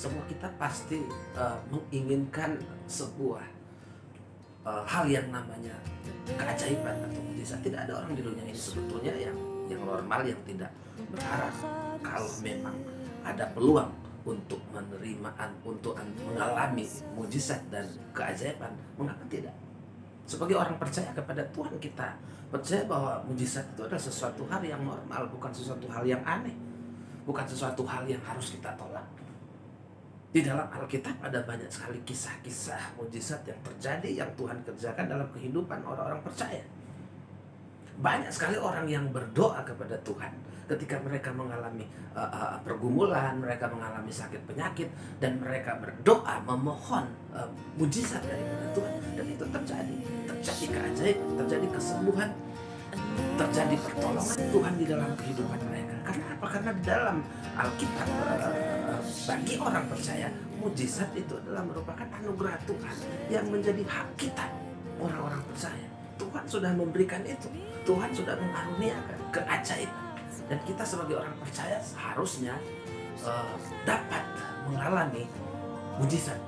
semua kita pasti menginginkan sebuah hal yang namanya keajaiban atau mujizat. Tidak ada orang di dunia ini sebetulnya yang normal yang tidak berharap kalau memang ada peluang untuk mengalami mujizat dan keajaiban. Mengapa tidak? Sebagai orang percaya kepada Tuhan, kita percaya bahwa mujizat itu adalah sesuatu hal yang normal, bukan sesuatu hal yang aneh, bukan sesuatu hal yang harus kita tolak. Di dalam Alkitab ada banyak sekali kisah-kisah mujizat yang terjadi, yang Tuhan kerjakan dalam kehidupan orang-orang percaya. Banyak sekali orang yang berdoa kepada Tuhan ketika mereka mengalami pergumulan, mereka mengalami sakit penyakit, dan mereka berdoa memohon mujizat daripada Tuhan, dan itu terjadi keajaiban, terjadi kesembuhan, terjadi pertolongan Tuhan di dalam kehidupan mereka. Karena apa? Karena di dalam Alkitab bagi orang percaya, mujizat itu adalah merupakan anugerah Tuhan yang menjadi hak kita, orang-orang percaya. Tuhan sudah memberikan itu, Tuhan sudah mengaruniakan keajaiban, dan kita sebagai orang percaya seharusnya dapat mengalami mujizat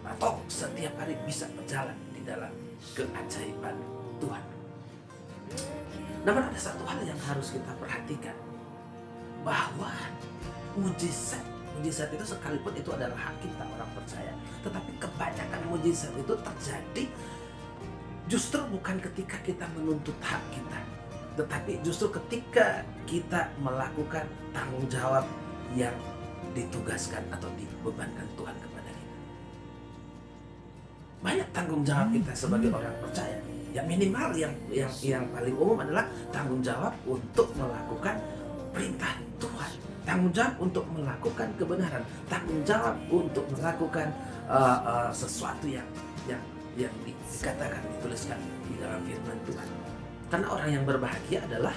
atau setiap hari bisa berjalan di dalam keajaiban Tuhan. Namun ada satu hal yang harus kita perhatikan, bahwa mujizat itu sekalipun itu adalah hak kita orang percaya, tetapi kebanyakan mujizat itu terjadi justru bukan ketika kita menuntut hak kita, tetapi justru ketika kita melakukan tanggung jawab yang ditugaskan atau dibebankan Tuhan kepada kita. Banyak tanggung jawab kita sebagai orang percaya. Ya minimal yang paling umum adalah tanggung jawab untuk melakukan perintah Tuhan, tanggung jawab untuk melakukan kebenaran, tanggung jawab untuk melakukan sesuatu yang dikatakan, dituliskan di dalam firman Tuhan. Karena orang yang berbahagia adalah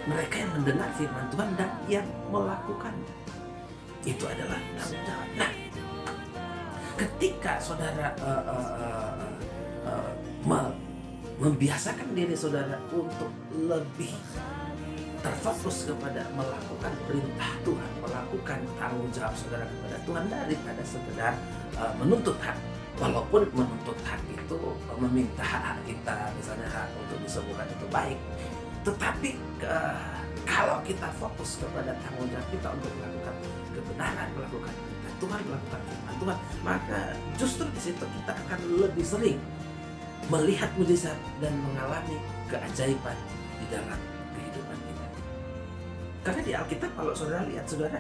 mereka yang mendengar firman Tuhan dan yang melakukannya. Itu adalah tanggung jawab. Nah, ketika saudara membiasakan diri saudara untuk lebih terfokus kepada melakukan perintah Tuhan, melakukan tanggung jawab saudara kepada Tuhan daripada sekedar menuntut hak. Walaupun menuntut hak itu meminta hak kita, misalnya hak untuk disembuhkan, itu baik. Tetapi kalau kita fokus kepada tanggung jawab kita untuk melakukan kebenaran, melakukan perintah Tuhan, melakukan firman Tuhan, maka justru di situ kita akan lebih sering melihat mujizat dan mengalami keajaiban di dalam kehidupan kita. Karena di Alkitab kalau saudara lihat, saudara,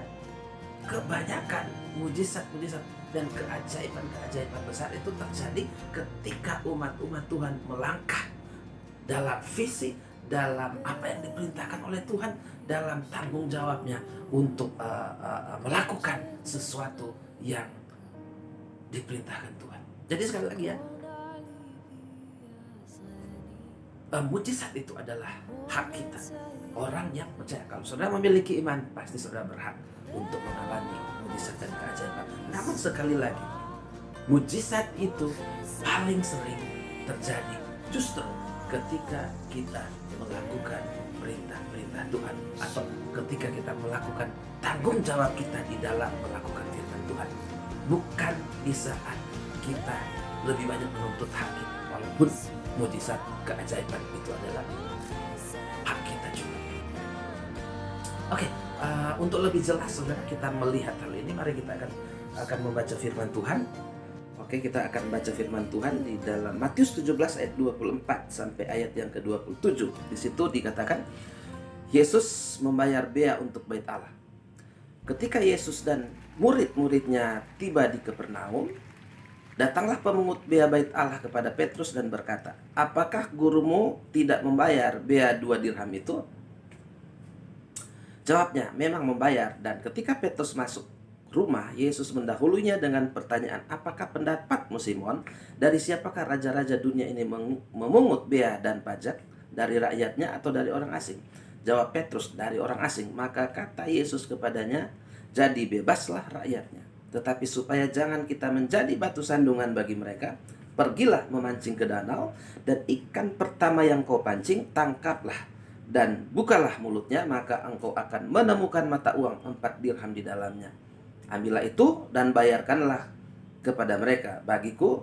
kebanyakan mujizat-mujizat dan keajaiban-keajaiban besar itu terjadi ketika umat-umat Tuhan melangkah dalam visi, dalam apa yang diperintahkan oleh Tuhan, dalam tanggung jawabnya untuk melakukan sesuatu yang diperintahkan Tuhan. Jadi sekali lagi ya, mujizat itu adalah hak kita, orang yang percaya. Kalau saudara memiliki iman, pasti saudara berhak untuk mengalami mujizat dan keajaiban. Namun sekali lagi, mujizat itu paling sering terjadi justru ketika kita melakukan perintah-perintah Tuhan, atau ketika kita melakukan tanggung jawab kita di dalam melakukan firman Tuhan, bukan di saat kita lebih banyak menuntut hak kita. Walaupun mujizat keajaiban itu adalah hak kita juga. Oke, untuk lebih jelas saudara kita melihat hal ini, mari kita akan membaca firman Tuhan. Oke, kita akan baca firman Tuhan di dalam Matius 17 ayat 24 sampai ayat yang ke-27. Di situ dikatakan Yesus membayar bea untuk bait Allah. Ketika Yesus dan murid-muridnya tiba di Kapernaum, datanglah pemungut bea bait Allah kepada Petrus dan berkata, "Apakah gurumu tidak membayar bea 2 dirham itu?" Jawabnya, "Memang membayar." Dan ketika Petrus masuk rumah, Yesus mendahulunya dengan pertanyaan, "Apakah pendapatmu Simon? Dari siapakah raja-raja dunia ini memungut bea dan pajak? Dari rakyatnya atau dari orang asing?" Jawab Petrus, "Dari orang asing." Maka kata Yesus kepadanya, "Jadi bebaslah rakyatnya. Tetapi supaya jangan kita menjadi batu sandungan bagi mereka, pergilah memancing ke danau, dan ikan pertama yang kau pancing, tangkaplah. Dan bukalah mulutnya, maka engkau akan menemukan mata uang 4 dirham di dalamnya. Ambillah itu dan bayarkanlah kepada mereka, bagiku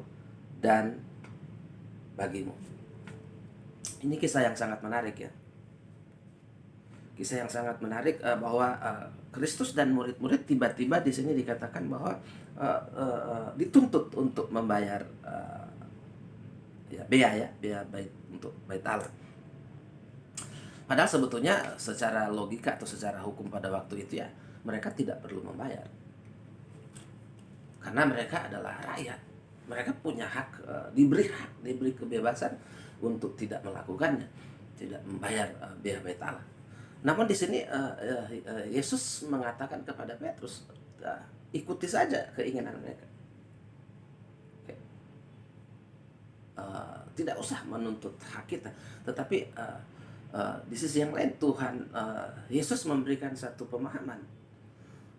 dan bagimu. Ini kisah yang sangat menarik ya. Kisah yang sangat menarik bahwa Kristus dan murid-murid tiba-tiba di sini dikatakan bahwa dituntut untuk membayar biaya bait untuk bait Allah. Padahal sebetulnya secara logika atau secara hukum pada waktu itu ya mereka tidak perlu membayar. Karena mereka adalah rakyat. Mereka punya hak, diberi kebebasan untuk tidak melakukannya, tidak membayar biaya bait Allah. Namun di sini Yesus mengatakan kepada Petrus, ikuti saja keinginan mereka. Tidak usah menuntut hak kita, tetapi di sisi yang lain Tuhan Yesus memberikan satu pemahaman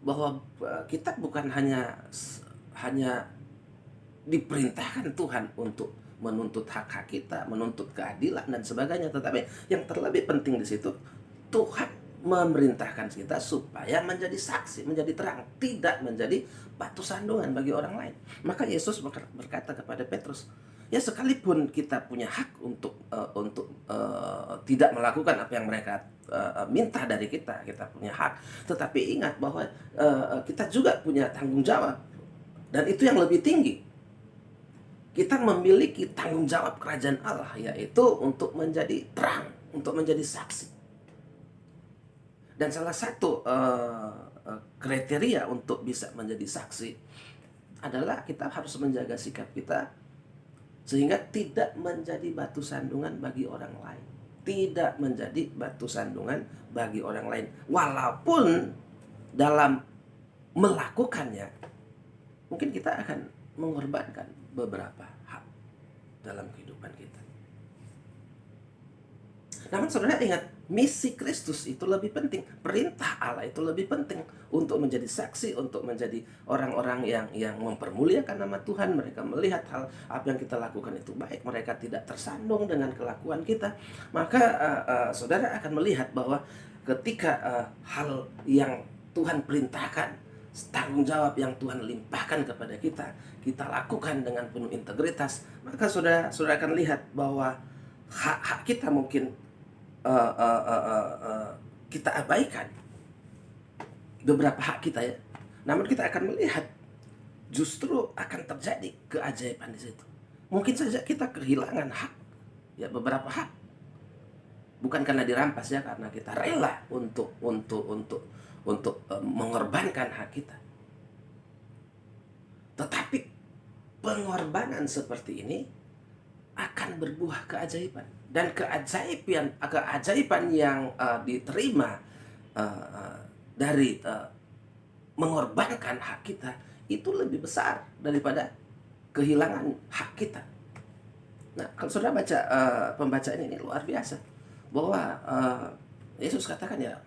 bahwa kita bukan hanya diperintahkan Tuhan untuk menuntut hak-hak kita, menuntut keadilan dan sebagainya, tetapi yang terlebih penting di situ Tuhan memerintahkan kita supaya menjadi saksi, menjadi terang, tidak menjadi batu sandungan bagi orang lain. Maka Yesus berkata kepada Petrus, ya sekalipun kita punya hak untuk tidak melakukan apa yang mereka minta dari kita, kita punya hak, tetapi ingat bahwa kita juga punya tanggung jawab, dan itu yang lebih tinggi. Kita memiliki tanggung jawab kerajaan Allah, yaitu untuk menjadi terang, untuk menjadi saksi. Dan salah satu kriteria untuk bisa menjadi saksi adalah kita harus menjaga sikap kita sehingga tidak menjadi batu sandungan bagi orang lain. Tidak menjadi batu sandungan bagi orang lain. Walaupun dalam melakukannya, mungkin kita akan mengorbankan beberapa hak dalam kehidupan kita. Namun saudara ingat, misi Kristus itu lebih penting. Perintah Allah itu lebih penting untuk menjadi saksi, untuk menjadi orang-orang yang mempermuliakan nama Tuhan. Mereka melihat hal apa yang kita lakukan itu baik. Mereka tidak tersandung dengan kelakuan kita. Maka saudara akan melihat bahwa ketika hal yang Tuhan perintahkan, tanggung jawab yang Tuhan limpahkan kepada kita, kita lakukan dengan penuh integritas, maka saudara akan lihat bahwa hak-hak kita mungkin kita abaikan, beberapa hak kita ya. Namun kita akan melihat justru akan terjadi keajaiban di situ. Mungkin saja kita kehilangan hak, ya beberapa hak, bukan karena dirampas ya, karena kita rela untuk mengorbankan hak kita. Tetapi pengorbanan seperti ini akan berbuah keajaiban, dan keajaiban yang diterima dari mengorbankan hak kita itu lebih besar daripada kehilangan hak kita. Nah, kalau saudara baca pembacaan ini luar biasa, bahwa Yesus katakan ya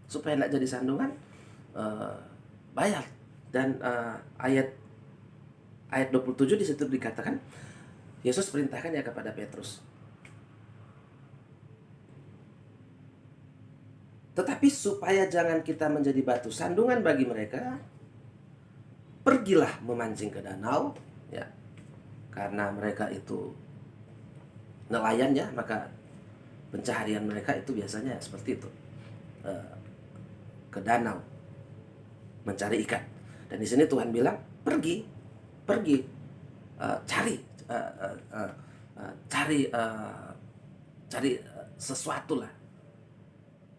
supaya tidak jadi sandungan, bayar. Dan ayat 27 di situ dikatakan Yesus perintahkan ya kepada Petrus, tetapi supaya jangan kita menjadi batu sandungan bagi mereka, pergilah memancing ke danau, ya, karena mereka itu nelayan ya, maka pencaharian mereka itu biasanya seperti itu, ke danau mencari ikan. Dan di sini Tuhan bilang pergi, cari sesuatu lah,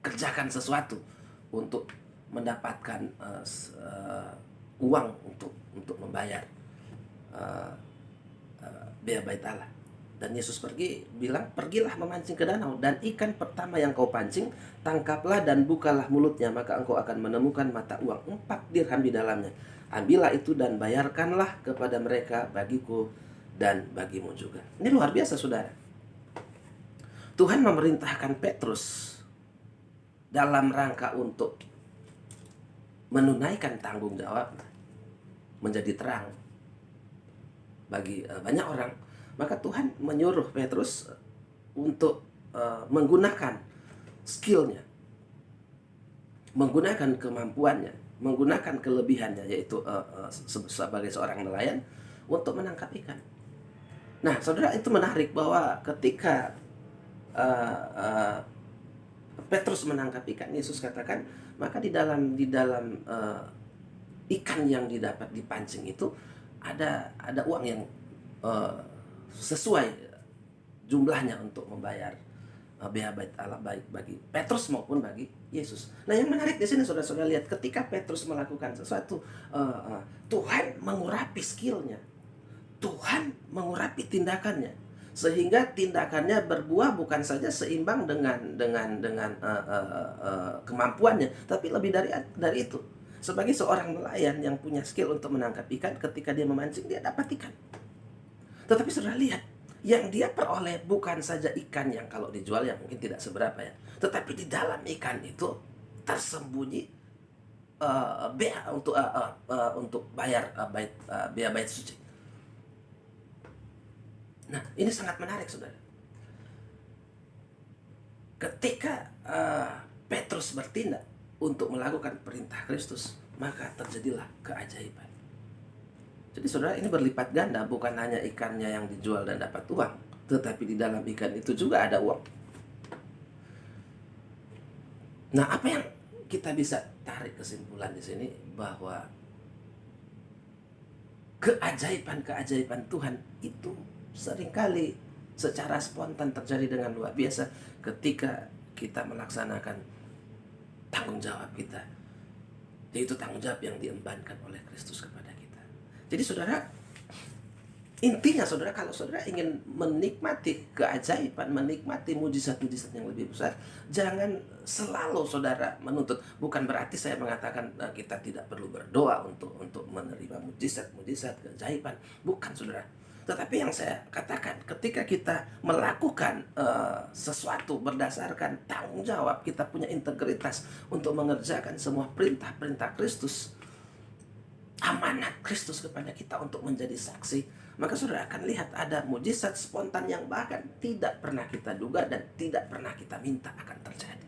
kerjakan sesuatu untuk mendapatkan uang untuk membayar biaya bait Allah. Dan Yesus bilang, pergilah memancing ke danau, dan ikan pertama yang kau pancing, tangkaplah dan bukalah mulutnya, maka engkau akan menemukan mata uang 4 dirham di dalamnya. Ambillah itu dan bayarkanlah kepada mereka, bagiku dan bagimu juga. Ini luar biasa saudara. Tuhan memerintahkan Petrus dalam rangka untuk menunaikan tanggung jawab, menjadi terang bagi banyak orang. Maka Tuhan menyuruh Petrus untuk menggunakan skillnya, menggunakan kemampuannya menggunakan kelebihannya, yaitu sebagai seorang nelayan untuk menangkap ikan. Nah, saudara, itu menarik bahwa ketika uh, uh, Petrus menangkap ikan, Yesus katakan, maka di dalam ikan yang didapat dipancing itu ada uang yang uh, sesuai jumlahnya untuk membayar biaya bait Allah, baik bagi Petrus maupun bagi Yesus. Nah, yang menarik di sini saudara-saudara lihat, ketika Petrus melakukan sesuatu, Tuhan mengurapi skillnya, Tuhan mengurapi tindakannya, sehingga tindakannya berbuah bukan saja seimbang dengan kemampuannya, tapi lebih dari itu. Sebagai seorang nelayan yang punya skill untuk menangkap ikan, ketika dia memancing, dia dapat ikan. Tetapi saudara lihat, yang dia peroleh bukan saja ikan yang kalau dijual ya mungkin tidak seberapa ya, tetapi di dalam ikan itu tersembunyi biaya untuk bayar biaya bait suci. Nah, ini sangat menarik, saudara. Ketika Petrus bertindak untuk melakukan perintah Kristus, maka terjadilah keajaiban. Jadi saudara, ini berlipat ganda, bukan hanya ikannya yang dijual dan dapat uang, tetapi di dalam ikan itu juga ada uang. Nah, apa yang kita bisa tarik kesimpulan di sini, bahwa keajaiban-keajaiban Tuhan itu seringkali secara spontan terjadi dengan luar biasa ketika kita melaksanakan tanggung jawab kita, yaitu tanggung jawab yang diembankan oleh Kristus kepada kita. Jadi saudara, intinya saudara, kalau saudara ingin menikmati keajaiban, menikmati mujizat-mujizat yang lebih besar, jangan selalu saudara menuntut. Bukan berarti saya mengatakan kita tidak perlu berdoa untuk menerima mujizat-mujizat keajaiban, bukan saudara. Tetapi yang saya katakan, ketika kita melakukan sesuatu berdasarkan tanggung jawab, kita punya integritas untuk mengerjakan semua perintah-perintah Kristus, amanat Kristus kepada kita untuk menjadi saksi, maka saudara akan lihat ada mujizat spontan yang bahkan tidak pernah kita duga dan tidak pernah kita minta akan terjadi.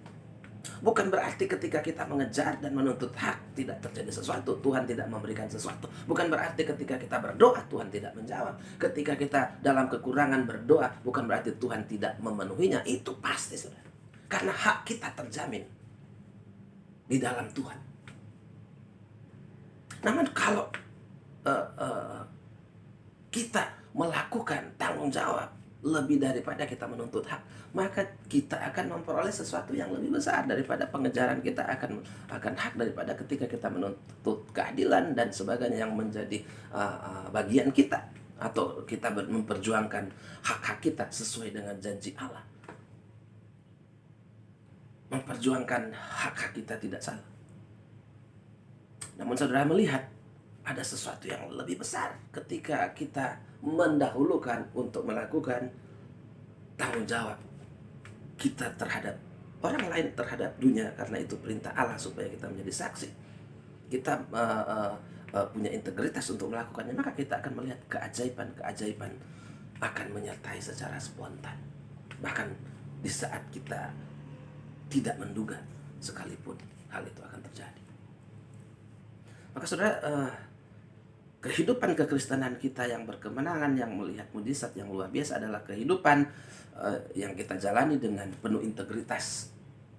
Bukan berarti ketika kita mengejar dan menuntut hak tidak terjadi sesuatu, Tuhan tidak memberikan sesuatu. Bukan berarti ketika kita berdoa Tuhan tidak menjawab. Ketika kita dalam kekurangan berdoa, bukan berarti Tuhan tidak memenuhinya. Itu pasti, saudara. Karena hak kita terjamin di dalam Tuhan. Namun kalau kita melakukan tanggung jawab lebih daripada kita menuntut hak, maka kita akan memperoleh sesuatu yang lebih besar daripada pengejaran kita akan hak, daripada ketika kita menuntut keadilan dan sebagainya yang menjadi bagian kita, atau kita memperjuangkan hak-hak kita sesuai dengan janji Allah. Memperjuangkan hak-hak kita tidak salah. Namun saudara melihat ada sesuatu yang lebih besar ketika kita mendahulukan untuk melakukan tanggung jawab kita terhadap orang lain, terhadap dunia, karena itu perintah Allah supaya kita menjadi saksi. Kita punya integritas untuk melakukannya, maka kita akan melihat keajaiban-keajaiban akan menyertai secara spontan, bahkan di saat kita tidak menduga sekalipun hal itu akan terjadi. Maka saudara, kehidupan kekristenan kita yang berkemenangan, yang melihat mujizat yang luar biasa adalah kehidupan yang kita jalani dengan penuh integritas,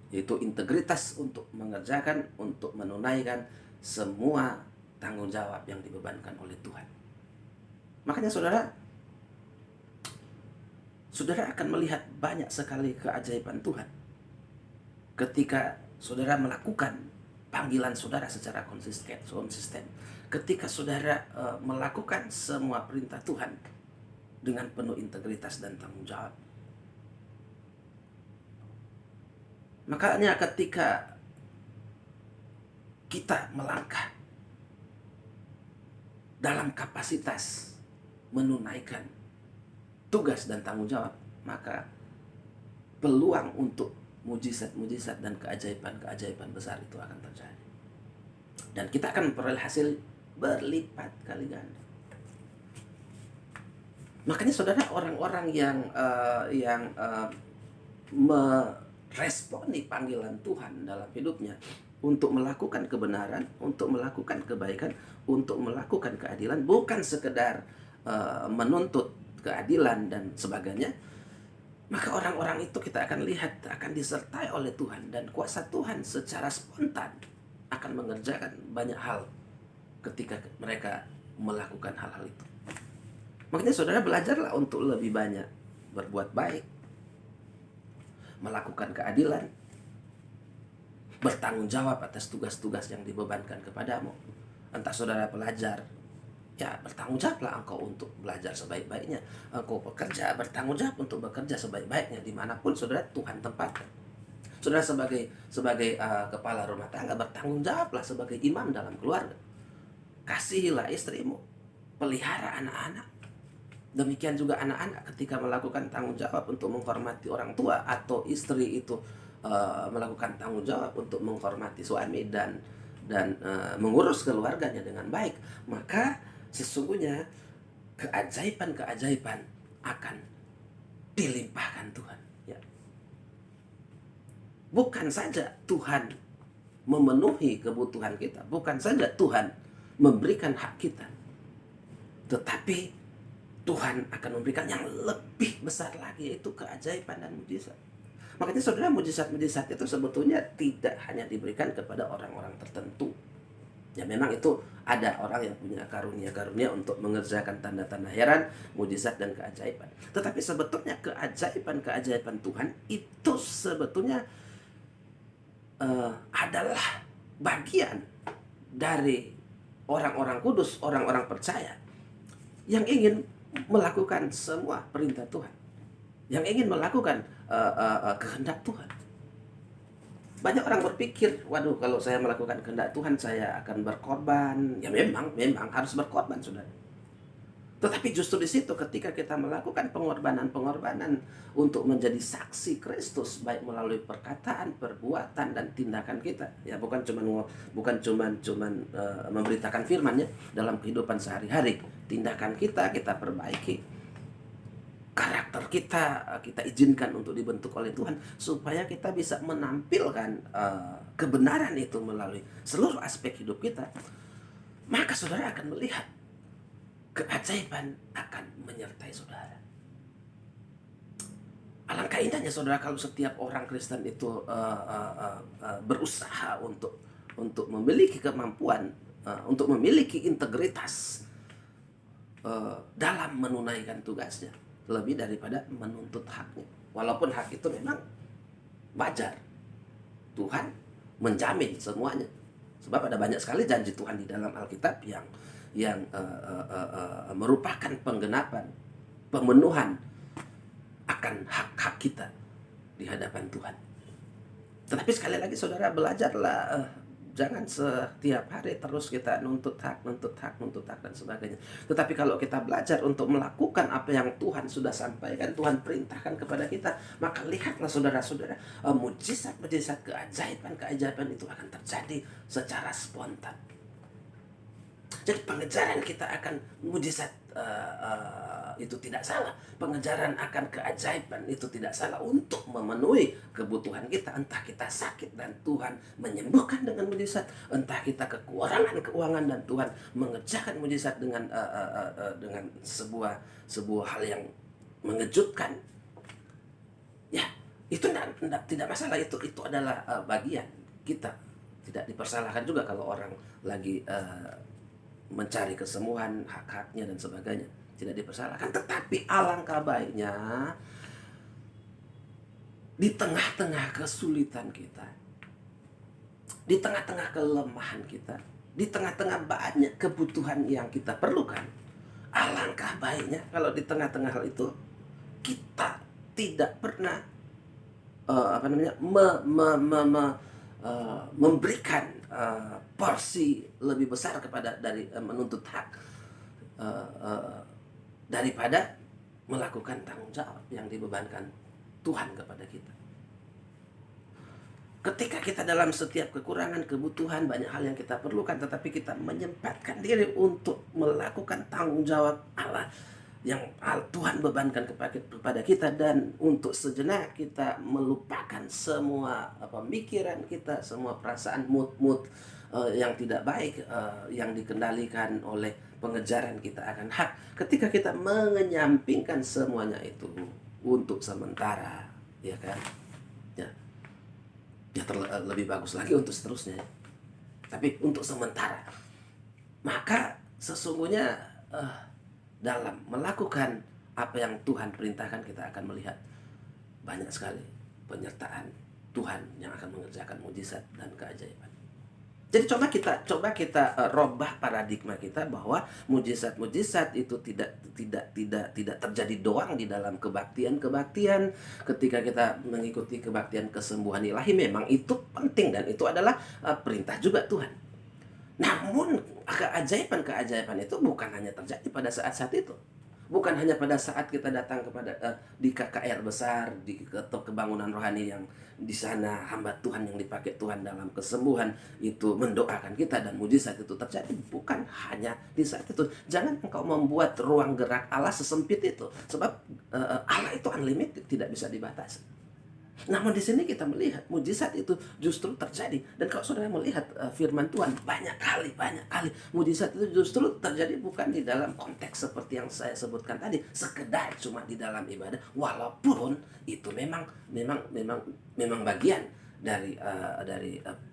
yaitu integritas untuk mengerjakan, untuk menunaikan semua tanggung jawab yang dibebankan oleh Tuhan. Makanya saudara akan melihat banyak sekali keajaiban Tuhan ketika saudara melakukan panggilan saudara secara konsisten. Ketika saudara melakukan semua perintah Tuhan dengan penuh integritas dan tanggung jawab. Makanya ketika kita melangkah dalam kapasitas menunaikan tugas dan tanggung jawab, maka peluang untuk mujizat-mujizat dan keajaiban-keajaiban besar itu akan terjadi. Dan kita akan memperoleh hasil berlipat kali ganda. Makanya saudara, orang-orang yang meresponi panggilan Tuhan dalam hidupnya, untuk melakukan kebenaran, untuk melakukan kebaikan, untuk melakukan keadilan, bukan sekedar menuntut keadilan dan sebagainya, maka orang-orang itu kita akan lihat akan disertai oleh Tuhan, dan kuasa Tuhan secara spontan akan mengerjakan banyak hal ketika mereka melakukan hal-hal itu. Makanya saudara belajarlah untuk lebih banyak berbuat baik, melakukan keadilan, bertanggung jawab atas tugas-tugas yang dibebankan kepadamu. Entah saudara pelajar, ya bertanggung jawablah engkau untuk belajar sebaik-baiknya. Engkau bekerja, bertanggung jawab untuk bekerja sebaik-baiknya dimanapun saudara Tuhan tempatkan. Saudara sebagai kepala rumah tangga, bertanggung jawablah sebagai imam dalam keluarga. Kasihilah istrimu, pelihara anak-anak. Demikian juga anak-anak ketika melakukan tanggung jawab untuk menghormati orang tua, atau istri itu melakukan tanggung jawab untuk menghormati suami dan mengurus keluarganya dengan baik, maka sesungguhnya keajaiban-keajaiban akan dilimpahkan Tuhan. Ya. Bukan saja Tuhan memenuhi kebutuhan kita, bukan saja Tuhan memberikan hak kita, tetapi Tuhan akan memberikan yang lebih besar lagi, yaitu keajaiban dan mujizat. Makanya saudara, mujizat-mujizat itu sebetulnya tidak hanya diberikan kepada orang-orang tertentu. Ya memang itu ada orang yang punya karunia-karunia untuk mengerjakan tanda-tanda heran, mujizat dan keajaiban. Tetapi sebetulnya keajaiban-keajaiban Tuhan itu sebetulnya adalah bagian dari orang-orang kudus, orang-orang percaya yang ingin melakukan semua perintah Tuhan, yang ingin melakukan kehendak Tuhan. Banyak orang berpikir, waduh, kalau saya melakukan kehendak Tuhan saya akan berkorban. Ya memang harus berkorban, saudara. Tetapi justru di situ ketika kita melakukan pengorbanan untuk menjadi saksi Kristus, baik melalui perkataan, perbuatan dan tindakan kita, ya bukan cuman memberitakan firman-Nya dalam kehidupan sehari-hari. Tindakan kita perbaiki, karakter kita izinkan untuk dibentuk oleh Tuhan, supaya kita bisa menampilkan kebenaran itu melalui seluruh aspek hidup kita. Maka saudara akan melihat keajaiban akan menyertai saudara. Alangkah indahnya saudara kalau setiap orang Kristen itu berusaha untuk memiliki kemampuan, untuk memiliki integritas dalam menunaikan tugasnya, lebih daripada menuntut haknya. Walaupun hak itu memang wajar, Tuhan menjamin semuanya. Sebab ada banyak sekali janji Tuhan di dalam Alkitab yang merupakan penggenapan, pemenuhan akan hak-hak kita di hadapan Tuhan. Tetapi sekali lagi saudara, belajarlah, jangan setiap hari terus kita nuntut hak dan sebagainya. Tetapi kalau kita belajar untuk melakukan apa yang Tuhan sudah sampaikan, Tuhan perintahkan kepada kita, maka lihatlah saudara-saudara, mujizat-mujizat, keajaiban itu akan terjadi secara spontan. Jadi pengejaran kita akan mujizat itu tidak salah. Pengejaran akan keajaiban itu tidak salah untuk memenuhi kebutuhan kita. Entah kita sakit dan Tuhan menyembuhkan dengan mujizat, entah kita kekurangan keuangan dan Tuhan mengerjakan mujizat dengan sebuah hal yang mengejutkan. Ya, itu tidak masalah, itu adalah bagian kita. Tidak dipersalahkan juga kalau orang lagi mencari kesembuhan, hak-haknya dan sebagainya, tidak dipersalahkan. Tetapi alangkah baiknya di tengah-tengah kesulitan kita, di tengah-tengah kelemahan kita, di tengah-tengah banyak kebutuhan yang kita perlukan, alangkah baiknya kalau di tengah-tengah hal itu kita tidak pernah memberikan porsi lebih besar dari menuntut hak daripada melakukan tanggung jawab yang dibebankan Tuhan kepada kita. Ketika kita dalam setiap kekurangan, kebutuhan, banyak hal yang kita perlukan, tetapi kita menyempatkan diri untuk melakukan tanggung jawab Allah, Tuhan bebankan kepada kita, dan untuk sejenak kita melupakan semua pemikiran kita, semua perasaan, mood yang tidak baik, yang dikendalikan oleh pengejaran kita akan hak. Ketika kita mengenyampingkan semuanya itu untuk sementara, ya kan, ya, lebih bagus lagi untuk seterusnya. Tapi untuk sementara, maka sesungguhnya dalam melakukan apa yang Tuhan perintahkan, kita akan melihat banyak sekali penyertaan Tuhan yang akan mengerjakan mujizat dan keajaiban. Jadi coba kita robah paradigma kita bahwa mujizat-mujizat itu tidak terjadi doang di dalam kebaktian. Ketika kita mengikuti kebaktian kesembuhan ilahi, memang itu penting dan itu adalah perintah juga Tuhan. Namun keajaiban itu bukan hanya terjadi pada saat-saat itu. Bukan hanya pada saat kita datang kepada di KKR besar, di kebangunan rohani yang di sana hamba Tuhan yang dipakai Tuhan dalam kesembuhan itu mendoakan kita dan mujizat itu terjadi. Bukan hanya di saat itu. Jangan engkau membuat ruang gerak Allah sesempit itu. Sebab Allah itu unlimited, tidak bisa dibatasi. Namun di sini kita melihat mujizat itu justru terjadi. Dan kalau saudara melihat firman Tuhan, banyak kali mujizat itu justru terjadi bukan di dalam konteks seperti yang saya sebutkan tadi, sekedar cuma di dalam ibadah, walaupun itu memang bagian dari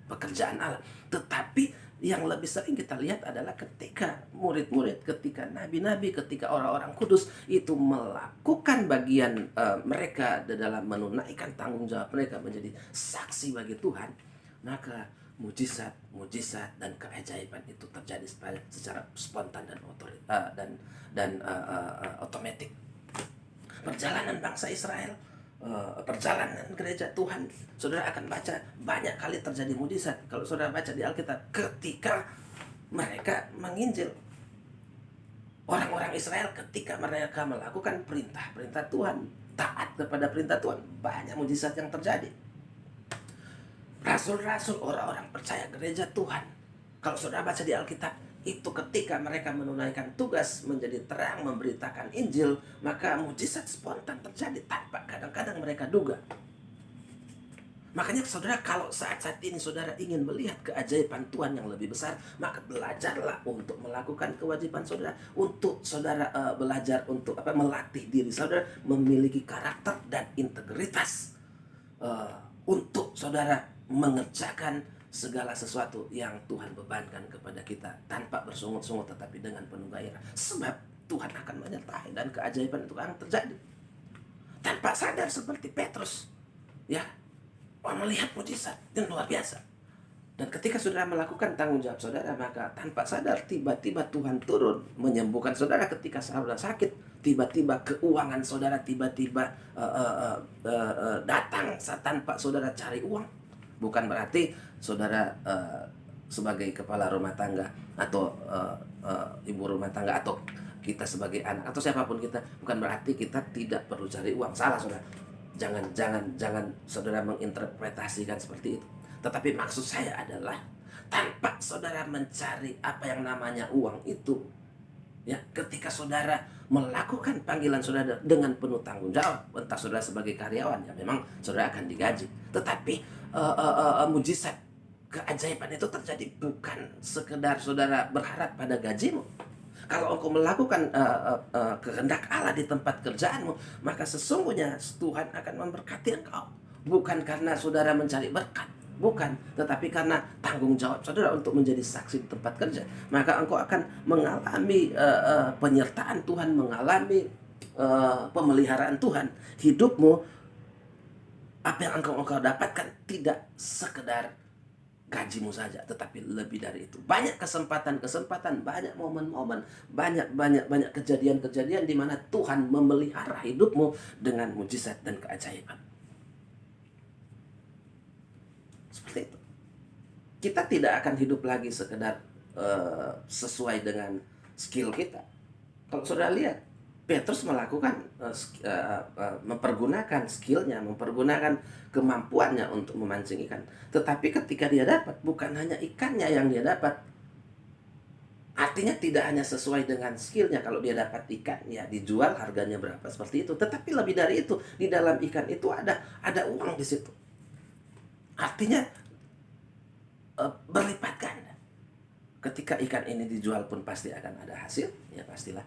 pekerjaan Allah. Tetapi yang lebih sering kita lihat adalah ketika murid-murid, ketika nabi-nabi, ketika orang-orang kudus itu melakukan bagian mereka dalam menunaikan tanggung jawab mereka menjadi saksi bagi Tuhan, maka mujizat dan keajaiban itu terjadi secara spontan dan otomatis. Perjalanan bangsa Israel, perjalanan gereja Tuhan, saudara akan baca banyak kali terjadi mujizat. Kalau saudara baca di Alkitab, ketika mereka menginjil, orang-orang Israel ketika mereka melakukan perintah Tuhan, taat kepada perintah Tuhan, banyak mujizat yang terjadi. Rasul-rasul, orang-orang percaya gereja Tuhan, kalau saudara baca di Alkitab, itu ketika mereka menunaikan tugas menjadi terang, memberitakan Injil, maka mujizat spontan terjadi tanpa kadang-kadang mereka duga. Makanya saudara, kalau saat ini saudara ingin melihat keajaiban Tuhan yang lebih besar, maka belajarlah untuk melakukan kewajiban saudara, untuk saudara belajar untuk melatih diri saudara memiliki karakter dan integritas, untuk saudara mengerjakan segala sesuatu yang Tuhan bebankan kepada kita tanpa bersungut-sungut, tetapi dengan penuh gairah. Sebab Tuhan akan menyertai dan keajaiban itu akan terjadi. Tanpa sadar seperti Petrus, ya, melihat mujizat yang luar biasa. Dan ketika saudara melakukan tanggung jawab saudara, maka tanpa sadar tiba-tiba Tuhan turun menyembuhkan saudara ketika saudara sakit. Tiba-tiba keuangan saudara tiba-tiba datang tanpa saudara cari uang. Bukan berarti saudara sebagai kepala rumah tangga atau ibu rumah tangga atau kita sebagai anak atau siapapun kita, bukan berarti kita tidak perlu cari uang. Salah saudara. Jangan saudara menginterpretasikan seperti itu. Tetapi maksud saya adalah tanpa saudara mencari apa yang namanya uang itu, ya, ketika saudara melakukan panggilan saudara dengan penuh tanggung jawab, entah saudara sebagai karyawan, ya memang saudara akan digaji. Tetapi mujizat keajaiban itu terjadi bukan sekedar saudara berharap pada gajimu. Kalau engkau melakukan kehendak Allah di tempat kerjaanmu, maka sesungguhnya Tuhan akan memberkati engkau. Bukan karena saudara mencari berkat, bukan, tetapi karena tanggung jawab saudara untuk menjadi saksi di tempat kerja. Maka engkau akan mengalami penyertaan Tuhan, mengalami pemeliharaan Tuhan. Hidupmu, apa yang engkau dapatkan tidak sekedar gajimu saja, tetapi lebih dari itu. Banyak kesempatan, banyak momen-momen, banyak kejadian-kejadian di mana Tuhan memelihara hidupmu dengan mujizat dan keajaiban. Seperti itu. Kita tidak akan hidup lagi sekedar sesuai dengan skill kita. Kalau saudara lihat, Petrus melakukan mempergunakan skillnya, mempergunakan kemampuannya untuk memancing ikan. Tetapi ketika dia dapat, bukan hanya ikannya yang dia dapat, Artinya tidak hanya sesuai dengan skillnya, kalau dia dapat ikan ya dijual harganya berapa seperti itu. Tetapi lebih dari itu, di dalam ikan itu ada uang di situ. Artinya berlipat ganda. Ketika ikan ini dijual pun pasti akan ada hasil, ya pastilah.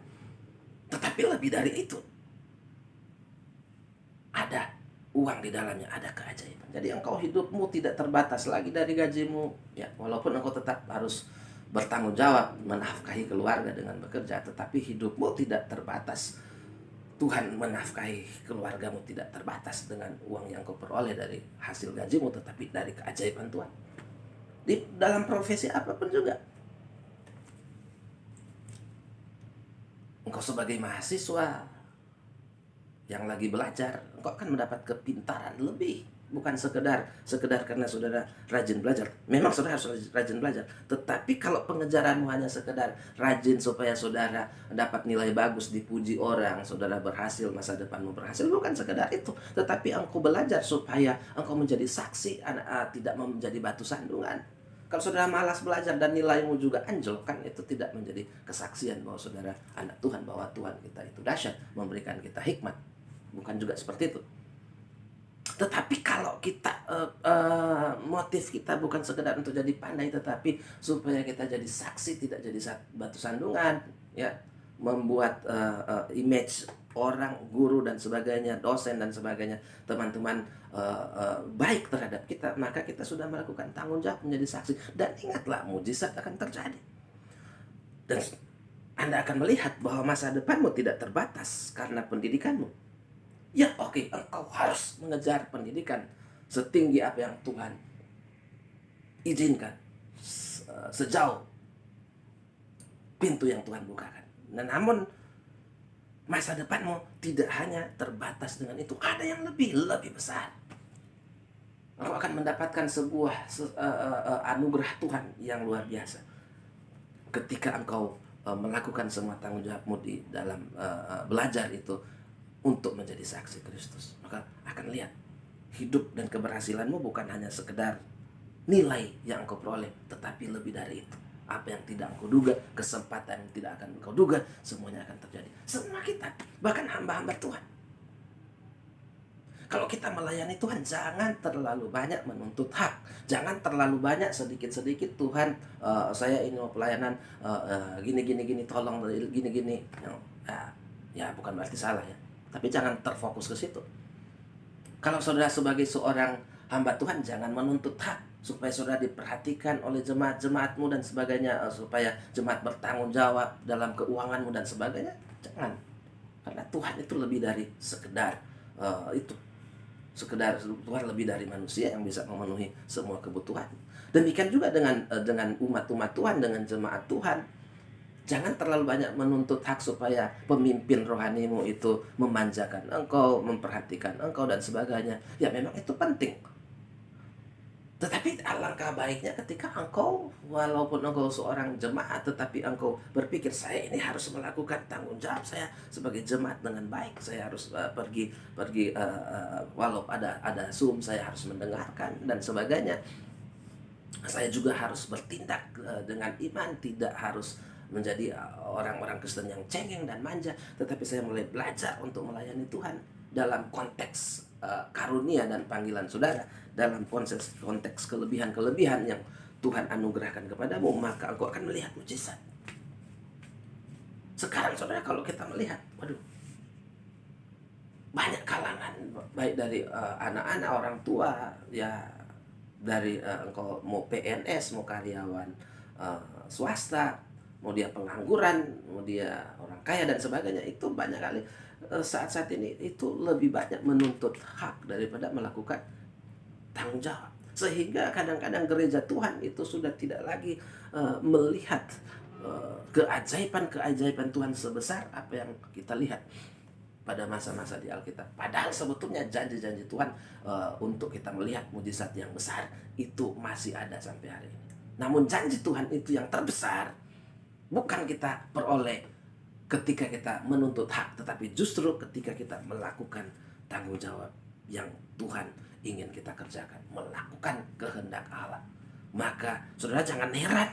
Tetapi lebih dari itu, ada uang di dalamnya, ada keajaiban. Jadi engkau hidupmu tidak terbatas lagi dari gajimu, ya walaupun engkau tetap harus bertanggung jawab menafkahi keluarga dengan bekerja, tetapi hidupmu tidak terbatas. Tuhan menafkahi keluargamu tidak terbatas dengan uang yang kau peroleh dari hasil gajimu, tetapi dari keajaiban Tuhan. Di dalam profesi apapun juga. Engkau sebagai mahasiswa yang lagi belajar, engkau akan mendapat kepintaran lebih. Bukan sekedar karena saudara rajin belajar. Memang saudara harus rajin belajar. Tetapi kalau pengejaranmu hanya sekedar rajin supaya saudara dapat nilai bagus, dipuji orang, saudara berhasil, masa depanmu berhasil, bukan sekedar itu. Tetapi engkau belajar supaya engkau menjadi saksi, tidak menjadi batu sandungan. Kalau saudara malas belajar dan nilaimu juga anjlok, kan itu tidak menjadi kesaksian bahwa saudara anak Tuhan, bahwa Tuhan kita itu dahsyat, memberikan kita hikmat. Bukan juga seperti itu. Tetapi kalau kita motif kita bukan sekedar untuk jadi pandai, tetapi supaya kita jadi saksi, tidak jadi batu sandungan, ya, membuat image orang, guru dan sebagainya, dosen dan sebagainya, teman-teman baik terhadap kita, maka kita sudah melakukan tanggung jawab menjadi saksi. Dan ingatlah, mujizat akan terjadi. Dan Anda akan melihat bahwa masa depanmu tidak terbatas karena pendidikanmu. Ya oke, engkau harus mengejar pendidikan setinggi apa yang Tuhan izinkan, sejauh pintu yang Tuhan bukakan. Namun masa depanmu tidak hanya terbatas dengan itu, ada yang lebih besar. Engkau akan mendapatkan sebuah anugerah Tuhan yang luar biasa ketika engkau melakukan semua tanggung jawabmu di dalam belajar itu untuk menjadi saksi Kristus. Maka akan lihat hidup dan keberhasilanmu bukan hanya sekedar nilai yang engkau peroleh, tetapi lebih dari itu. Apa yang tidak engkau duga, kesempatan yang tidak akan engkau duga, semuanya akan terjadi. Semua kita, bahkan hamba-hamba Tuhan. Kalau kita melayani Tuhan, jangan terlalu banyak menuntut hak. Jangan terlalu banyak sedikit-sedikit, Tuhan, saya ini mau pelayanan gini, tolong gini. Ya bukan berarti salah ya. Tapi jangan terfokus ke situ. Kalau saudara sebagai seorang hamba Tuhan, jangan menuntut hak supaya saudara diperhatikan oleh jemaat-jemaatmu dan sebagainya, supaya jemaat bertanggung jawab dalam keuanganmu dan sebagainya. Jangan. Karena Tuhan itu lebih dari sekedar itu. Sekedar Tuhan lebih dari manusia yang bisa memenuhi semua kebutuhan. Demikian juga dengan umat-umat Tuhan, dengan jemaat Tuhan. Jangan terlalu banyak menuntut hak supaya pemimpin rohanimu itu memanjakan engkau, memperhatikan engkau dan sebagainya. Ya memang itu penting. Tetapi alangkah baiknya ketika engkau, walaupun engkau seorang jemaat, tetapi engkau berpikir, saya ini harus melakukan tanggung jawab saya sebagai jemaat dengan baik. Saya harus pergi walau ada Zoom, saya harus mendengarkan dan sebagainya. Saya juga harus bertindak dengan iman, tidak harus menjadi orang-orang Kristen yang cengeng dan manja, tetapi saya mulai belajar untuk melayani Tuhan dalam konteks karunia dan panggilan saudara, dalam konteks kelebihan-kelebihan yang Tuhan anugerahkan kepadamu, maka engkau akan melihat mujizat. Sekarang saudara, kalau kita melihat, banyak kalangan, baik dari anak-anak, orang tua, ya dari engkau mau PNS, mau karyawan swasta, mau dia pengangguran, mau dia orang kaya dan sebagainya, itu banyak kali saat-saat ini itu lebih banyak menuntut hak daripada melakukan tanggung jawab. Sehingga kadang-kadang gereja Tuhan itu sudah tidak lagi melihat keajaiban Tuhan sebesar apa yang kita lihat pada masa-masa di Alkitab. Padahal sebetulnya janji-janji Tuhan untuk kita melihat mujizat yang besar itu masih ada sampai hari ini. Namun janji Tuhan itu yang terbesar bukan kita peroleh ketika kita menuntut hak, tetapi justru ketika kita melakukan tanggung jawab yang Tuhan ingin kita kerjakan, melakukan kehendak Allah. Maka saudara jangan heran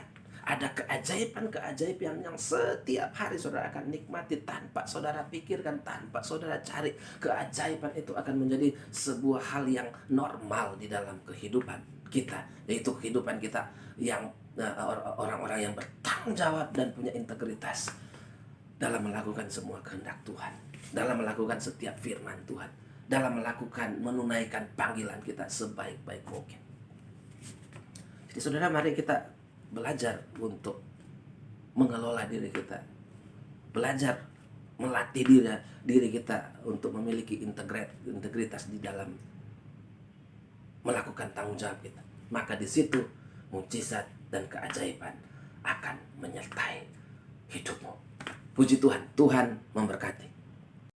Ada keajaiban-keajaiban yang setiap hari saudara akan nikmati tanpa saudara pikirkan, tanpa saudara cari. Keajaiban itu akan menjadi sebuah hal yang normal di dalam kehidupan kita, yaitu kehidupan kita yang orang-orang yang bertanggung jawab dan punya integritas dalam melakukan semua kehendak Tuhan, dalam melakukan setiap firman Tuhan, dalam menunaikan panggilan kita sebaik-baik mungkin. Jadi saudara, mari kita belajar untuk mengelola diri kita, belajar melatih diri kita untuk memiliki integritas di dalam melakukan tanggung jawab kita. Maka di situ mukjizat dan keajaiban akan menyertai hidupmu. Puji Tuhan, Tuhan memberkati.